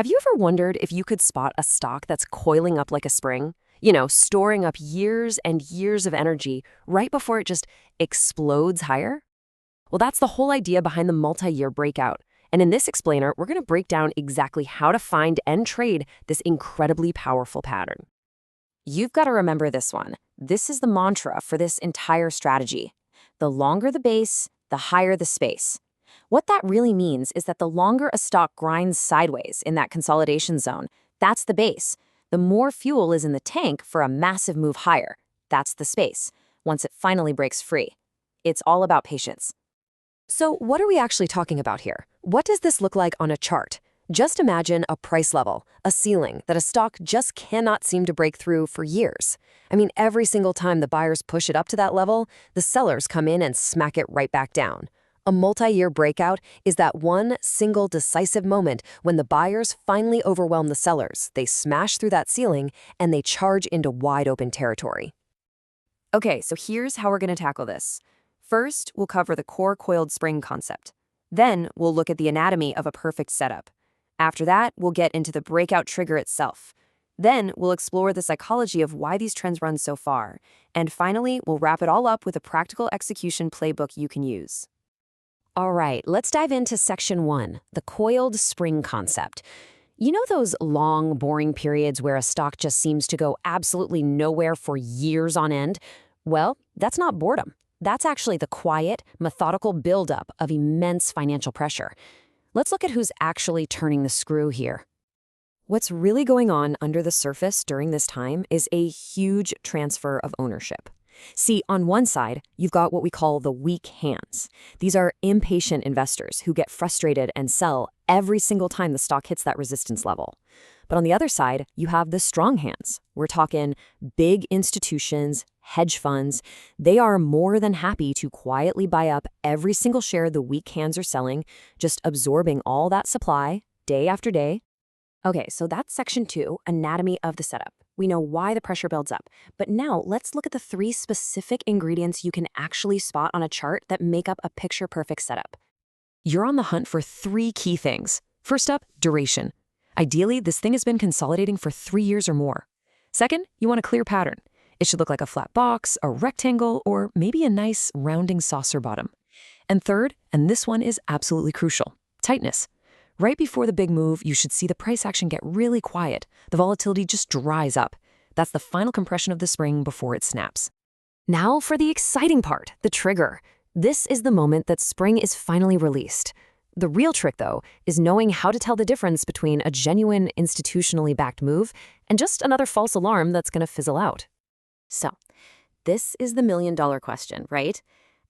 Have you ever wondered if you could spot a stock that's coiling up like a spring? Storing up years and years of energy right before it just explodes higher? Well, that's the whole idea behind the multi-year breakout. And in this explainer, we're going to break down exactly how to find and trade this incredibly powerful pattern. You've got to remember this one. This is the mantra for this entire strategy. The longer the base, the higher the space. What that really means is that the longer a stock grinds sideways in that consolidation zone, that's the base. The more fuel is in the tank for a massive move higher. That's the space, once it finally breaks free. It's all about patience. So what are we actually talking about here? What does this look like on a chart? Just imagine a price level, a ceiling that a stock just cannot seem to break through for years. I mean, every single time the buyers push it up to that level, the sellers come in and smack it right back down. A multi-year breakout is that one single decisive moment when the buyers finally overwhelm the sellers. They smash through that ceiling and they charge into wide open territory. Okay, so here's how we're going to tackle this. First, we'll cover the core coiled spring concept. Then, we'll look at the anatomy of a perfect setup. After that, we'll get into the breakout trigger itself. Then, we'll explore the psychology of why these trends run so far. And finally, we'll wrap it all up with a practical execution playbook you can use. All right, let's dive into section 1, the coiled spring concept. You know those long, boring periods where a stock just seems to go absolutely nowhere for years on end? Well, that's not boredom. That's actually the quiet, methodical buildup of immense financial pressure. Let's look at who's actually turning the screw here. What's really going on under the surface during this time is a huge transfer of ownership. See, on one side, you've got what we call the weak hands. These are impatient investors who get frustrated and sell every single time the stock hits that resistance level. But on the other side, you have the strong hands. We're talking big institutions, hedge funds. They are more than happy to quietly buy up every single share the weak hands are selling, just absorbing all that supply day after day. Okay, so that's section 2, anatomy of the setup. We know why the pressure builds up. But now let's look at the 3 specific ingredients you can actually spot on a chart that make up a picture-perfect setup. You're on the hunt for 3 key things. First up, duration. Ideally, this thing has been consolidating for 3 years or more. Second, you want a clear pattern. It should look like a flat box, a rectangle, or maybe a nice rounding saucer bottom. And third, and this one is absolutely crucial, tightness. Right before the big move, you should see the price action get really quiet. The volatility just dries up. That's the final compression of the spring before it snaps. Now for the exciting part, the trigger. This is the moment that spring is finally released. The real trick, though, is knowing how to tell the difference between a genuine, institutionally backed move and just another false alarm that's going to fizzle out. So, this is the million-dollar question, right?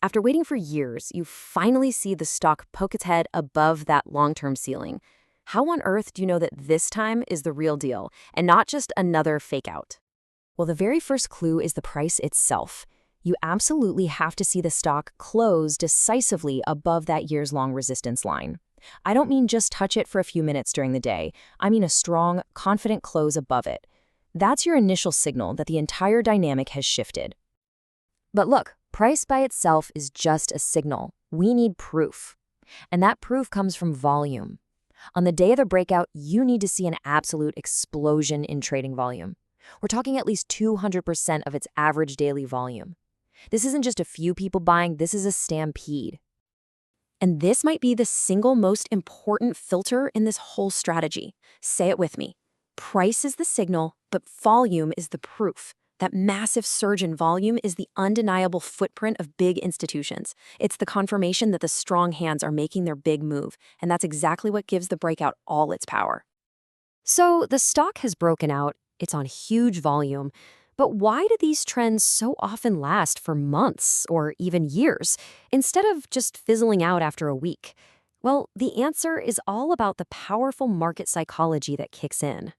After waiting for years, you finally see the stock poke its head above that long-term ceiling. How on earth do you know that this time is the real deal and not just another fake out? Well, the very first clue is the price itself. You absolutely have to see the stock close decisively above that years-long resistance line. I don't mean just touch it for a few minutes during the day. I mean a strong, confident close above it. That's your initial signal that the entire dynamic has shifted. But look, price by itself is just a signal. We need proof. And that proof comes from volume. On the day of the breakout, you need to see an absolute explosion in trading volume. We're talking at least 200% of its average daily volume. This isn't just a few people buying, this is a stampede. And this might be the single most important filter in this whole strategy. Say it with me. Price is the signal, but volume is the proof. That massive surge in volume is the undeniable footprint of big institutions. It's the confirmation that the strong hands are making their big move, and that's exactly what gives the breakout all its power. So the stock has broken out, it's on huge volume, but why do these trends so often last for months or even years, instead of just fizzling out after a week? Well, the answer is all about the powerful market psychology that kicks in.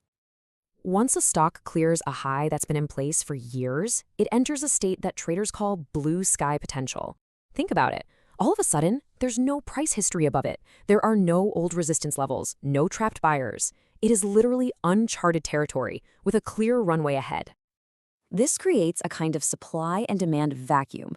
Once a stock clears a high that's been in place for years, it enters a state that traders call blue sky potential. Think about it. All of a sudden, there's no price history above it. There are no old resistance levels, no trapped buyers. It is literally uncharted territory with a clear runway ahead. This creates a kind of supply and demand vacuum.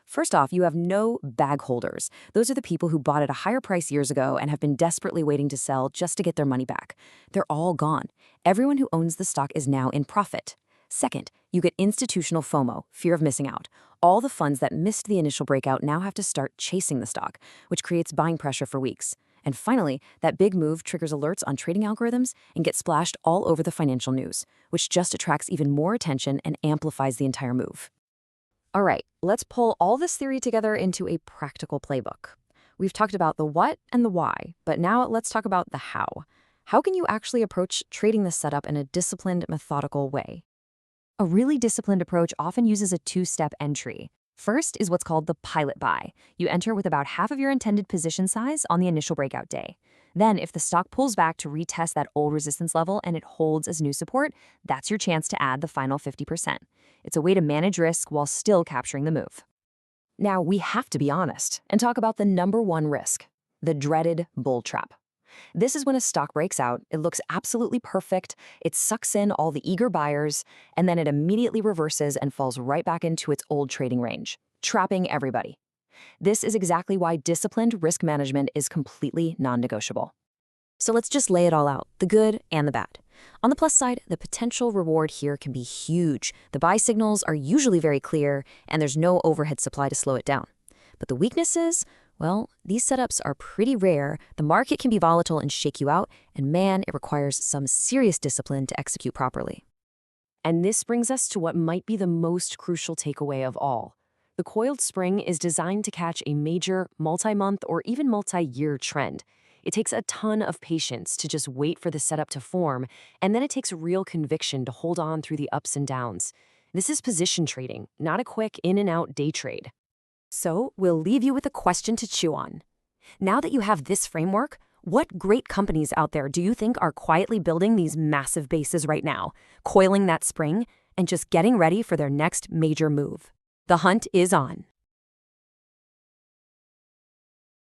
First off, you have no bag holders. Those are the people who bought at a higher price years ago and have been desperately waiting to sell just to get their money back. They're all gone. Everyone who owns the stock is now in profit. Second, you get institutional FOMO, fear of missing out. All the funds that missed the initial breakout now have to start chasing the stock, which creates buying pressure for weeks. And finally, that big move triggers alerts on trading algorithms and gets splashed all over the financial news, which just attracts even more attention and amplifies the entire move. All right, let's pull all this theory together into a practical playbook. We've talked about the what and the why, but now let's talk about the how. How can you actually approach trading this setup in a disciplined, methodical way? A really disciplined approach often uses a two-step entry. First is what's called the pilot buy. You enter with about half of your intended position size on the initial breakout day. Then, if the stock pulls back to retest that old resistance level and it holds as new support, that's your chance to add the final 50%. It's a way to manage risk while still capturing the move. Now, we have to be honest and talk about the number one risk, the dreaded bull trap. This is when a stock breaks out, it looks absolutely perfect, it sucks in all the eager buyers, and then it immediately reverses and falls right back into its old trading range, trapping everybody. This is exactly why disciplined risk management is completely non-negotiable. So let's just lay it all out, the good and the bad. On the plus side, the potential reward here can be huge. The buy signals are usually very clear, and there's no overhead supply to slow it down. But the weaknesses? Well, these setups are pretty rare, the market can be volatile and shake you out, and man, it requires some serious discipline to execute properly. And this brings us to what might be the most crucial takeaway of all. The coiled spring is designed to catch a major multi-month or even multi-year trend. It takes a ton of patience to just wait for the setup to form, and then it takes real conviction to hold on through the ups and downs. This is position trading, not a quick in-and-out day trade. So, we'll leave you with a question to chew on. Now that you have this framework, what great companies out there do you think are quietly building these massive bases right now, coiling that spring, and just getting ready for their next major move? The hunt is on.